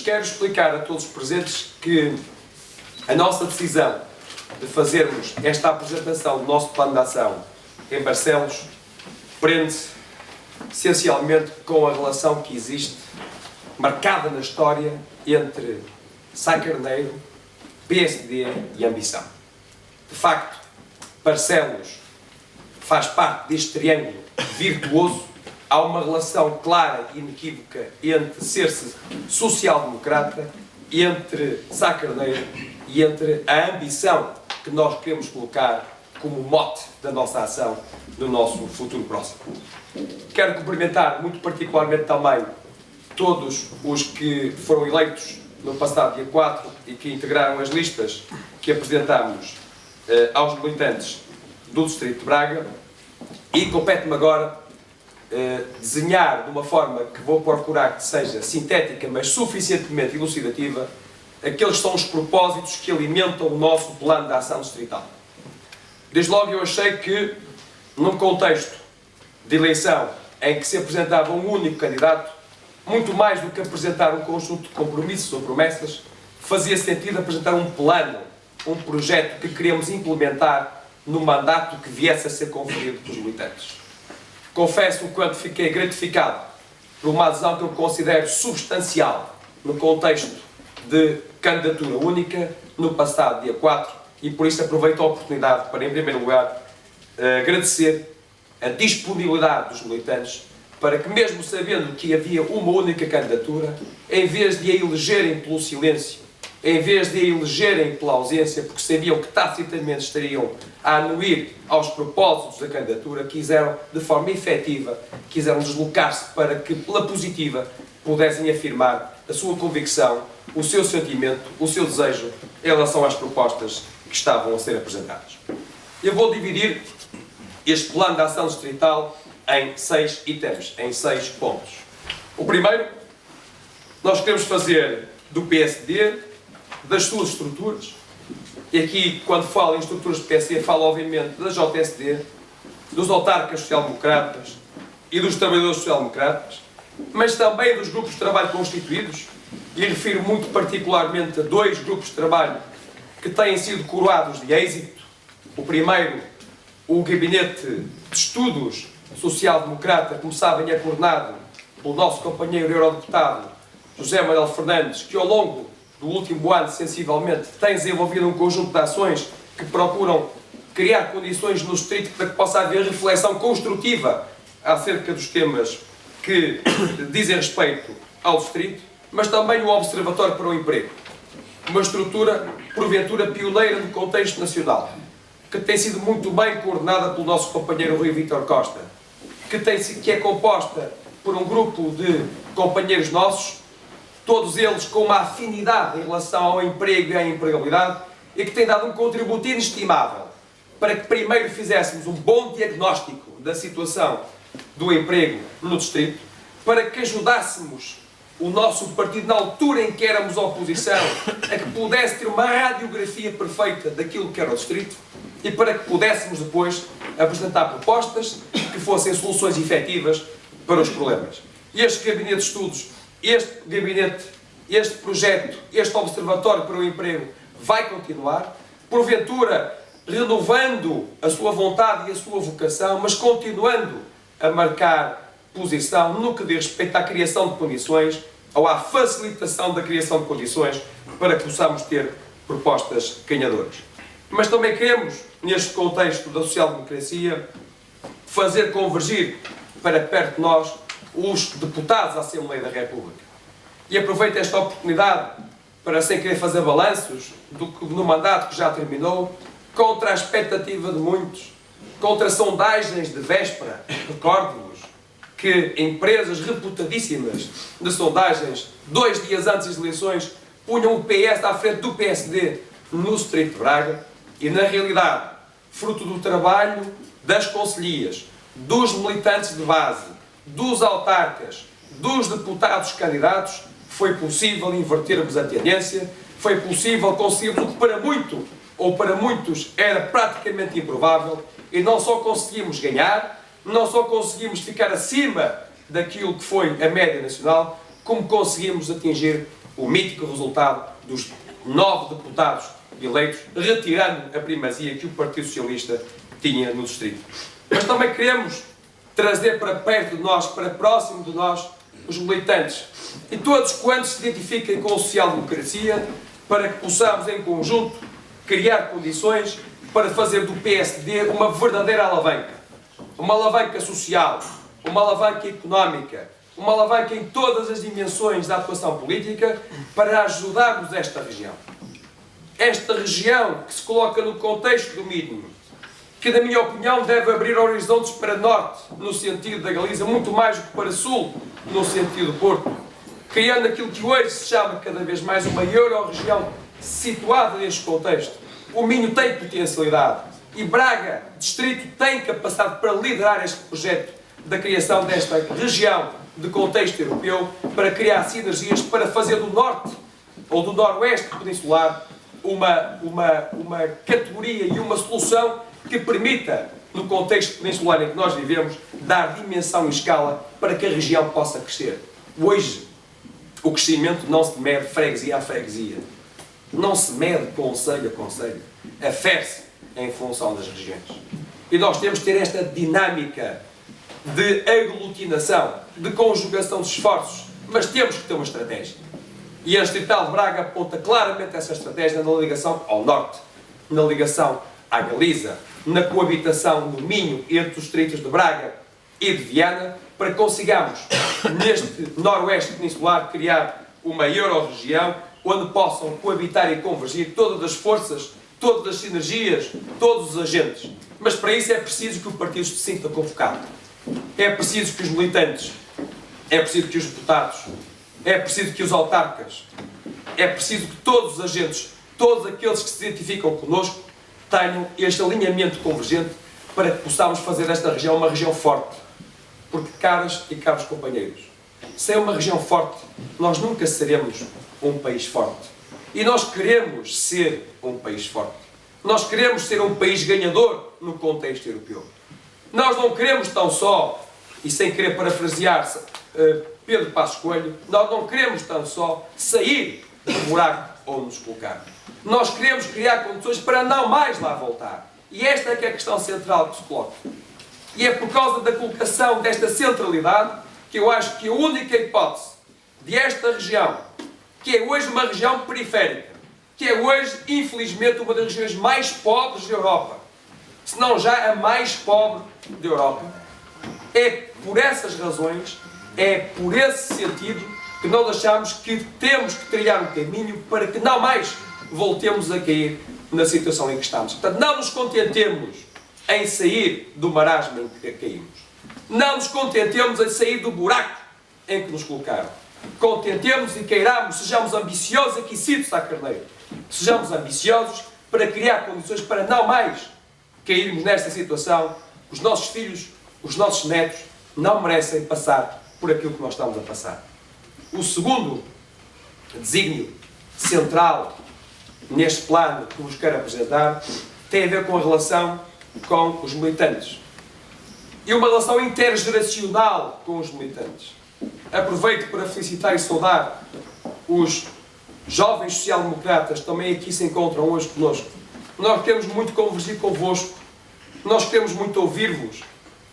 quero explicar a todos os presentes que a nossa decisão de fazermos esta apresentação do nosso plano de ação em Barcelos prende-se essencialmente com a relação que existe, marcada na história, entre Sá Carneiro, PSD e ambição. De facto, Barcelos faz parte deste triângulo virtuoso. Há uma relação clara e inequívoca entre ser-se social-democrata, entre Sá Carneiro e entre a ambição que nós queremos colocar como mote da nossa ação no nosso futuro próximo. Quero cumprimentar muito particularmente também todos os que foram eleitos no passado dia 4 e que integraram as listas que apresentámos aos militantes do Distrito de Braga, e compete-me agora desenhar de uma forma que vou procurar que seja sintética, mas suficientemente elucidativa, aqueles são os propósitos que alimentam o nosso plano de ação distrital. Desde logo eu achei que, num contexto de eleição em que se apresentava um único candidato, muito mais do que apresentar um conjunto de compromissos ou promessas, fazia sentido apresentar um plano, um projeto que queremos implementar no mandato que viesse a ser conferido pelos militantes. Confesso o quanto fiquei gratificado por uma adesão que eu considero substancial no contexto de candidatura única no passado dia 4, e por isso aproveito a oportunidade para, em primeiro lugar, agradecer a disponibilidade dos militantes para que, mesmo sabendo que havia uma única candidatura, em vez de a elegerem pelo silêncio, em vez de a elegerem pela ausência, porque sabiam que tacitamente estariam a anuir aos propósitos da candidatura, quiseram, de forma efetiva, quiseram deslocar-se para que, pela positiva, pudessem afirmar a sua convicção, o seu sentimento, o seu desejo em relação às propostas que estavam a ser apresentadas. Eu vou dividir este plano de ação distrital em 6 itens, em 6 pontos. O primeiro, nós queremos fazer do PSD, das suas estruturas, e aqui, quando falo em estruturas de PSD, falo obviamente da JSD, dos autarcas social-democratas e dos trabalhadores social-democratas, mas também dos grupos de trabalho constituídos, e refiro muito particularmente a 2 grupos de trabalho que têm sido coroados de êxito. O primeiro, o Gabinete de Estudos Social-Democrata, como sabem, é coordenado pelo nosso companheiro eurodeputado José Manuel Fernandes, que ao longo do último ano, sensivelmente, tem desenvolvido um conjunto de ações que procuram criar condições no distrito para que possa haver reflexão construtiva acerca dos temas que dizem respeito ao distrito, mas também o Observatório para o Emprego, uma estrutura, porventura, pioneira no contexto nacional, que tem sido muito bem coordenada pelo nosso companheiro Rui Vítor Costa, que é composta por um grupo de companheiros nossos, todos eles com uma afinidade em relação ao emprego e à empregabilidade, e que tem dado um contributo inestimável para que primeiro fizéssemos um bom diagnóstico da situação do emprego no distrito, para que ajudássemos o nosso partido, na altura em que éramos oposição, a que pudesse ter uma radiografia perfeita daquilo que era o distrito, e para que pudéssemos depois apresentar propostas que fossem soluções efetivas para os problemas. Este gabinete de estudos, este gabinete, este projeto, este observatório para o emprego vai continuar, porventura renovando a sua vontade e a sua vocação, mas continuando a marcar posição no que diz respeito à criação de condições ou à facilitação da criação de condições para que possamos ter propostas ganhadoras. Mas também queremos, neste contexto da social-democracia, fazer convergir para perto de nós os deputados à Assembleia da República. E aproveito esta oportunidade para, sem querer fazer balanços no mandato que já terminou, contra a expectativa de muitos, contra sondagens de véspera. Recordo-vos que empresas reputadíssimas de sondagens, 2 dias antes das eleições, punham o PS à frente do PSD no Distrito de Braga, e na realidade, fruto do trabalho das concelhias, dos militantes de base, dos autarcas, dos deputados candidatos, foi possível invertermos a tendência, foi possível conseguirmos o que para muitos era praticamente improvável, e não só conseguimos ganhar, não só conseguimos ficar acima daquilo que foi a média nacional, como conseguimos atingir o mítico resultado dos 9 deputados eleitos, retirando a primazia que o Partido Socialista tinha no distrito. Mas também queremos trazer para perto de nós, para próximo de nós, os militantes e todos quantos se identifiquem com a social-democracia, para que possamos, em conjunto, criar condições para fazer do PSD uma verdadeira alavanca. Uma alavanca social, uma alavanca económica, uma alavanca em todas as dimensões da atuação política para ajudarmos esta região. Esta região que se coloca no contexto do mínimo, que, na minha opinião, deve abrir horizontes para norte, no sentido da Galiza, muito mais do que para sul, no sentido do Porto, criando aquilo que hoje se chama cada vez mais uma euro-região situada neste contexto. O Minho tem potencialidade e Braga, distrito, tem capacidade para liderar este projeto da criação desta região de contexto europeu, para criar sinergias, para fazer do norte ou do noroeste peninsular uma categoria e uma solução que permita, no contexto peninsular em que nós vivemos, dar dimensão e escala para que a região possa crescer. Hoje, o crescimento não se mede freguesia a freguesia. Não se mede concelho a concelho. Afere-se em função das regiões. E nós temos que ter esta dinâmica de aglutinação, de conjugação de esforços, mas temos que ter uma estratégia. E a Distrital de Braga aponta claramente essa estratégia na ligação ao norte, na ligação à Galiza, na coabitação do Minho entre os distritos de Braga e de Viana, para que consigamos, neste noroeste peninsular, criar uma euro-região onde possam coabitar e convergir todas as forças, todas as sinergias, todos os agentes. Mas para isso é preciso que o partido se sinta convocado. É preciso que os militantes, é preciso que os deputados, é preciso que os autarcas, é preciso que todos os agentes, todos aqueles que se identificam connosco, tenham este alinhamento convergente para que possamos fazer desta região uma região forte. Porque, caras e caros companheiros, sem uma região forte, nós nunca seremos um país forte. E nós queremos ser um país forte. Nós queremos ser um país ganhador no contexto europeu. Nós não queremos tão só, e sem querer parafrasear Pedro Passos Coelho, nós não queremos tão só sair do buraco onde nos colocar. Nós queremos criar condições para não mais lá voltar. E esta é que é a questão central que se coloca. E é por causa da colocação desta centralidade que eu acho que a única hipótese de esta região, que é hoje uma região periférica, que é hoje, infelizmente, uma das regiões mais pobres da Europa, se não já a mais pobre da Europa, é por essas razões, é por esse sentido que nós achamos que temos que trilhar um caminho para que não mais voltemos a cair na situação em que estamos. Portanto, não nos contentemos em sair do marasmo em que caímos. Não nos contentemos em sair do buraco em que nos colocaram. Contentemos e queiramos, sejamos ambiciosos, aqui cito Sá Carneiro, sejamos ambiciosos para criar condições para não mais cairmos nesta situação. Os nossos filhos, os nossos netos, não merecem passar por aquilo que nós estamos a passar. O segundo desígnio central neste plano que vos quero apresentar tem a ver com a relação com os militantes. E uma relação intergeracional com os militantes. Aproveito para felicitar e saudar os jovens social-democratas que também aqui se encontram hoje conosco. Nós queremos muito convergir convosco. Nós queremos muito ouvir-vos,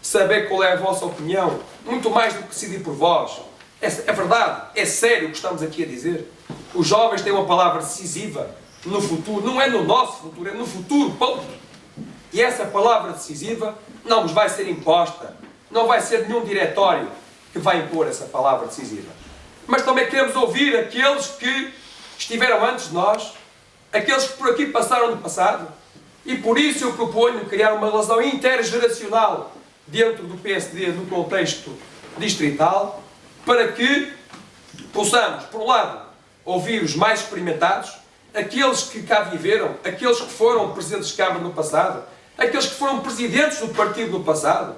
saber qual é a vossa opinião, muito mais do que decidir por vós. É verdade, é sério o que estamos aqui a dizer. Os jovens têm uma palavra decisiva no futuro, não é no nosso futuro, é no futuro, ponto. E essa palavra decisiva não nos vai ser imposta, não vai ser nenhum diretório que vai impor essa palavra decisiva. Mas também queremos ouvir aqueles que estiveram antes de nós, aqueles que por aqui passaram no passado, e por isso eu proponho criar uma relação intergeracional dentro do PSD no contexto distrital, para que possamos, por um lado, ouvir os mais experimentados, aqueles que cá viveram, aqueles que foram presidentes de Câmara no passado, aqueles que foram presidentes do partido no passado,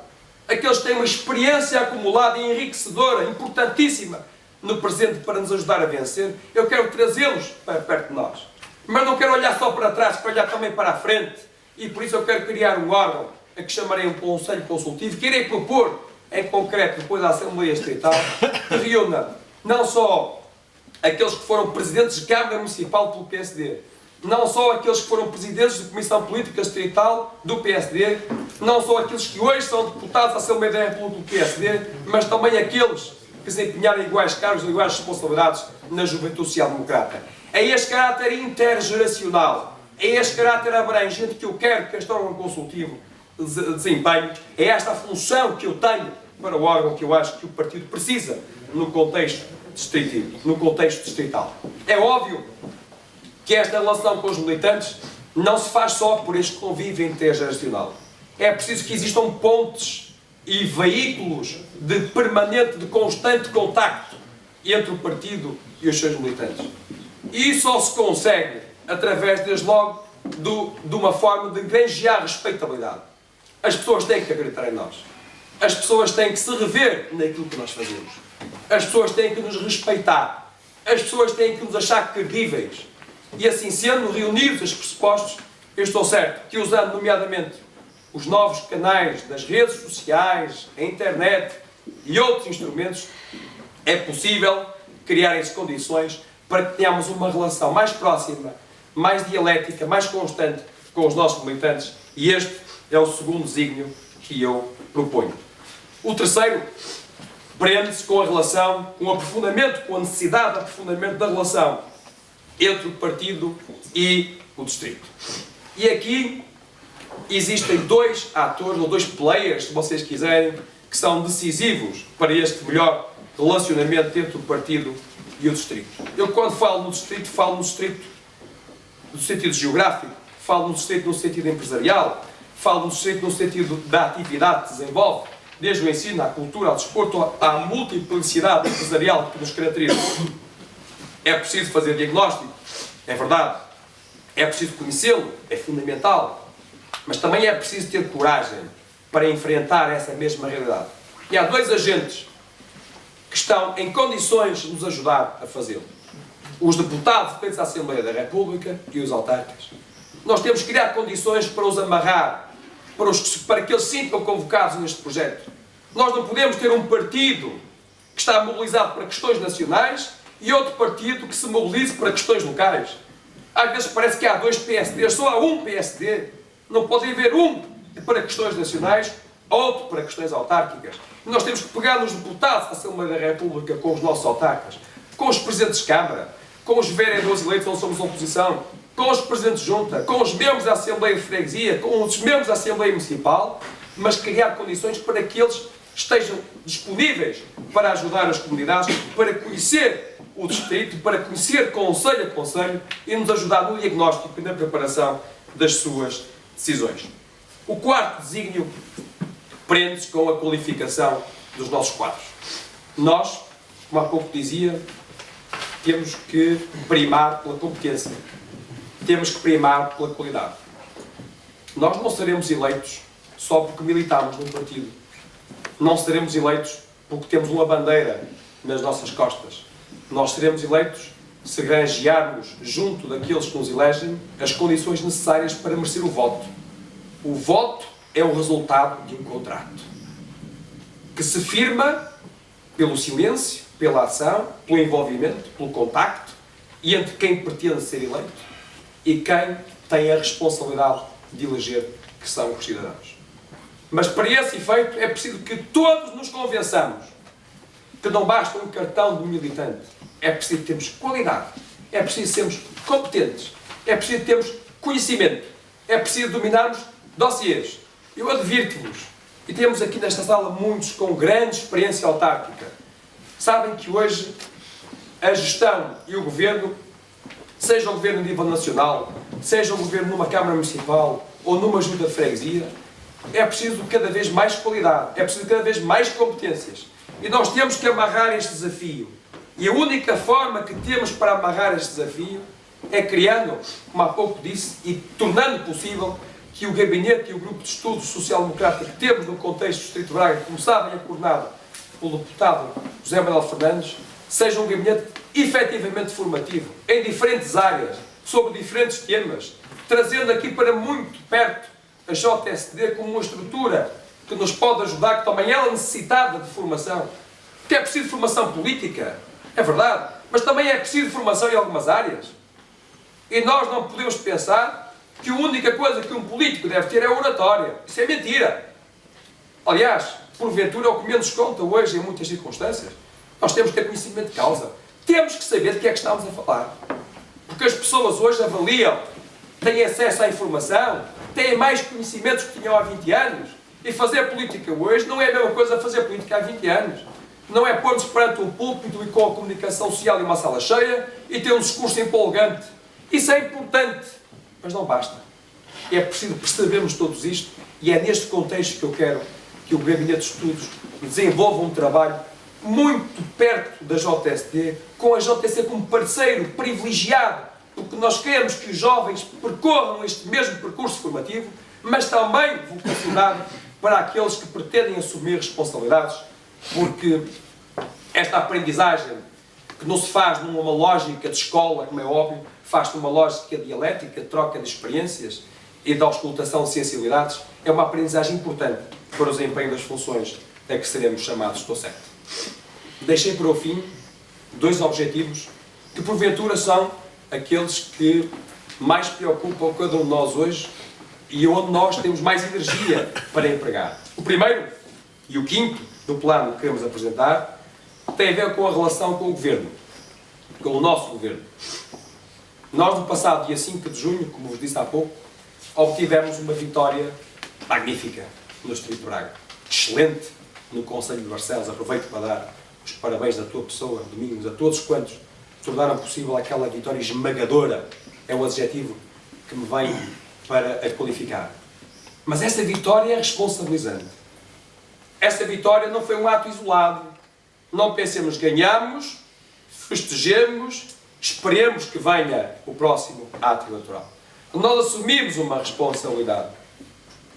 aqueles que têm uma experiência acumulada e enriquecedora, importantíssima, no presente para nos ajudar a vencer. Eu quero trazê-los para perto de nós. Mas não quero olhar só para trás, quero olhar também para a frente. E por isso eu quero criar um órgão a que chamarei um Conselho Consultivo, que irei propor, em concreto, depois da Assembleia Distrital, que reúna não só aqueles que foram presidentes de Câmara Municipal pelo PSD, não só aqueles que foram presidentes de Comissão Política Distrital do PSD, não só aqueles que hoje são deputados da Assembleia da República do PSD, mas também aqueles que desempenharam iguais cargos ou iguais responsabilidades na Juventude Social Democrata. É este caráter intergeracional, é este caráter abrangente que eu quero que este órgão consultivo desempenhe, é esta a função que eu tenho para o órgão que eu acho que o partido precisa no contexto distritivo, no contexto distrital. É óbvio que esta relação com os militantes não se faz só por este convívio intergeracional. É preciso que existam pontes e veículos de permanente, de constante contacto entre o partido e os seus militantes. E isso só se consegue através, desde logo, de uma forma de granjear respeitabilidade. As pessoas têm que acreditar em nós. As pessoas têm que se rever naquilo que nós fazemos. As pessoas têm que nos respeitar. As pessoas têm que nos achar credíveis. E assim sendo, reunidos os pressupostos, eu estou certo que, usando nomeadamente os novos canais das redes sociais, a internet e outros instrumentos, é possível criarem-se condições para que tenhamos uma relação mais próxima, mais dialética, mais constante com os nossos militantes. E este é o segundo desígnio que eu proponho. O terceiro prende-se com a relação, com o aprofundamento, com a necessidade de aprofundamento da relação entre o partido e o distrito. E aqui existem dois atores, ou dois players, se vocês quiserem, que são decisivos para este melhor relacionamento entre o partido e o distrito. Eu, quando falo no distrito no sentido geográfico, falo no distrito no sentido empresarial, falo no distrito no sentido da atividade que desenvolve, desde o ensino, à cultura, ao desporto, à multiplicidade empresarial que nos caracteriza. É preciso fazer diagnóstico, é verdade. É preciso conhecê-lo, é fundamental. Mas também é preciso ter coragem para enfrentar essa mesma realidade. E há dois agentes que estão em condições de nos ajudar a fazê-lo. Os deputados eleitos à Assembleia da República e os autarcas. Nós temos que criar condições para os amarrar, para que eles se sintam convocados neste projeto. Nós não podemos ter um partido que está mobilizado para questões nacionais e outro partido que se mobilize para questões locais. Às vezes parece que há dois PSDs, só há um PSD. Não pode haver um para questões nacionais, outro para questões autárquicas. E nós temos que pegar nos deputados da Assembleia da República com os nossos autarcas, com os presidentes de Câmara, com os vereadores eleitos onde somos oposição, com os presidentes de junta, com os membros da Assembleia de Freguesia, com os membros da Assembleia Municipal, mas criar condições para que eles estejam disponíveis para ajudar as comunidades, para conhecer o distrito, para conhecer concelho a concelho e nos ajudar no diagnóstico e na preparação das suas decisões. O quarto desígnio prende-se com a qualificação dos nossos quadros. Nós, como há pouco dizia, temos que primar pela competência. Temos que primar pela qualidade. Nós não seremos eleitos só porque militamos num partido. Não seremos eleitos porque temos uma bandeira nas nossas costas. Nós seremos eleitos se granjearmos junto daqueles que nos elegem as condições necessárias para merecer o voto. O voto é o resultado de um contrato que se firma pelo silêncio, pela ação, pelo envolvimento, pelo contacto e entre quem pretende ser eleito e quem tem a responsabilidade de eleger, que são os cidadãos. Mas para esse efeito é preciso que todos nos convençamos que não basta um cartão de militante. É preciso termos qualidade, é preciso sermos competentes, é preciso termos conhecimento, é preciso dominarmos dossiês. Eu advirto-vos, e temos aqui nesta sala muitos com grande experiência autárquica, sabem que hoje a gestão e o governo, seja o governo a nível nacional, seja o governo numa Câmara Municipal ou numa junta de freguesia, é preciso cada vez mais qualidade, é preciso cada vez mais competências. E nós temos que amarrar este desafio. E a única forma que temos para amarrar este desafio é criando, como há pouco disse, e tornando possível que o gabinete e o grupo de estudos social-democrata que temos no contexto do Distrito de Braga, como sabem, é coordenado pelo deputado José Manuel Fernandes, seja um gabinete efetivamente formativo, em diferentes áreas, sobre diferentes temas, trazendo aqui para muito perto a JSD como uma estrutura que nos pode ajudar, que também ela necessitada de formação, que é preciso formação política, É verdade. Mas também é preciso formação em algumas áreas. E nós não podemos pensar que a única coisa que um político deve ter é oratória. Isso é mentira. Aliás, porventura é o que menos conta hoje em muitas circunstâncias. Nós temos que ter conhecimento de causa. Temos que saber de que é que estamos a falar. Porque as pessoas hoje avaliam, têm acesso à informação, têm mais conhecimentos que tinham há 20 anos. E fazer política hoje não é a mesma coisa a fazer política há 20 anos. Não é pôr-nos perante um púlpito e com a comunicação social e uma sala cheia e ter um discurso empolgante. Isso é importante, mas não basta. É preciso percebermos todos isto e é neste contexto que eu quero que o Gabinete de Estudos desenvolva um trabalho muito perto da JST, com a JST como parceiro privilegiado, porque nós queremos que os jovens percorram este mesmo percurso formativo, mas também vocacionado para aqueles que pretendem assumir responsabilidades, porque esta aprendizagem que não se faz numa lógica de escola, como é óbvio, faz-se numa lógica dialética, de troca de experiências e de auscultação de sensibilidades, é uma aprendizagem importante para o desempenho das funções a que seremos chamados, estou certo. Deixei para o fim 2 objetivos que porventura são aqueles que mais preocupam cada um de nós hoje e onde nós temos mais energia para empregar. O primeiro e o quinto do plano que queremos apresentar tem a ver com a relação com o Governo, com o nosso Governo. Nós, no passado dia 5 de junho, como vos disse há pouco, obtivemos uma vitória magnífica no Distrito de Braga. Excelente no Conselho de Barcelos. Aproveito para dar os parabéns da tua pessoa, Domingos, a todos quantos tornaram possível aquela vitória esmagadora. É o adjetivo que me vem para a qualificar. Mas essa vitória é responsabilizante. Essa vitória não foi um ato isolado. Não pensemos, ganhamos, festejemos, esperemos que venha o próximo ato eleitoral. Nós assumimos uma responsabilidade.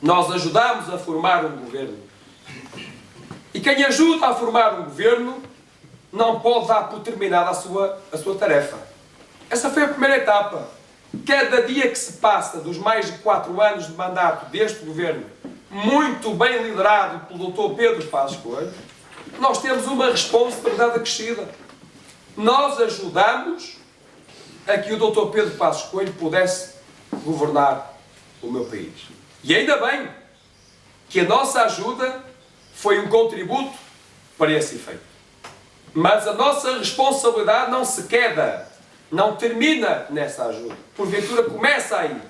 Nós ajudamos a formar um governo. E quem ajuda a formar um governo não pode dar por terminada a sua tarefa. Essa foi a primeira etapa. Cada dia que se passa dos mais de 4 anos de mandato deste governo, muito bem liderado pelo Dr. Pedro Passos Coelho, nós temos uma responsabilidade acrescida. Nós ajudamos a que o Dr. Pedro Passos Coelho pudesse governar o meu país. E ainda bem que a nossa ajuda foi um contributo para esse efeito. Mas a nossa responsabilidade não se queda, não termina nessa ajuda. Porventura começa aí.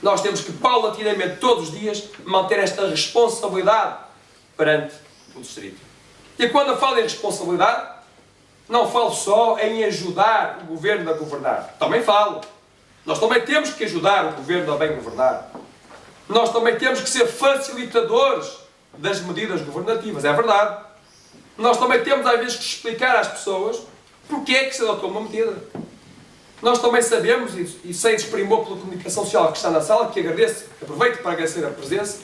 Nós temos que, paulatinamente, todos os dias, manter esta responsabilidade perante o Distrito. E quando eu falo em responsabilidade, não falo só em ajudar o Governo a governar. Também falo. Nós também temos que ajudar o Governo a bem governar. Nós também temos que ser facilitadores das medidas governativas. É verdade. Nós também temos, às vezes, que explicar às pessoas porque é que se adotou uma medida. Nós também sabemos, e sem desprimor pela comunicação social que está na sala, que agradeço, aproveito para agradecer a presença,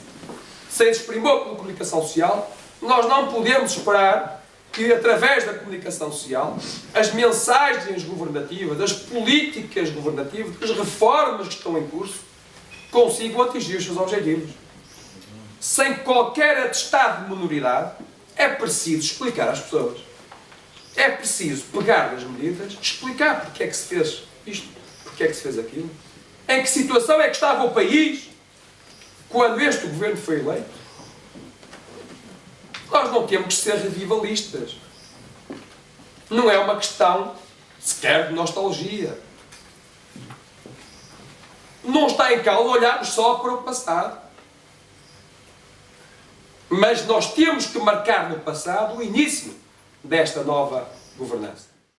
sem desprimor pela comunicação social, nós não podemos esperar que, através da comunicação social, as mensagens governativas, as políticas governativas, as reformas que estão em curso, consigam atingir os seus objetivos. Sem qualquer atestado de minoridade, é preciso explicar às pessoas. É preciso pegar nas medidas, explicar porque é que se fez isto, porque é que se fez aquilo. Em que situação é que estava o país quando este governo foi eleito? Nós não temos que ser revivalistas. Não é uma questão sequer de nostalgia. Não está em causa olharmos só para o passado. Mas nós temos que marcar no passado o início desta nova governança.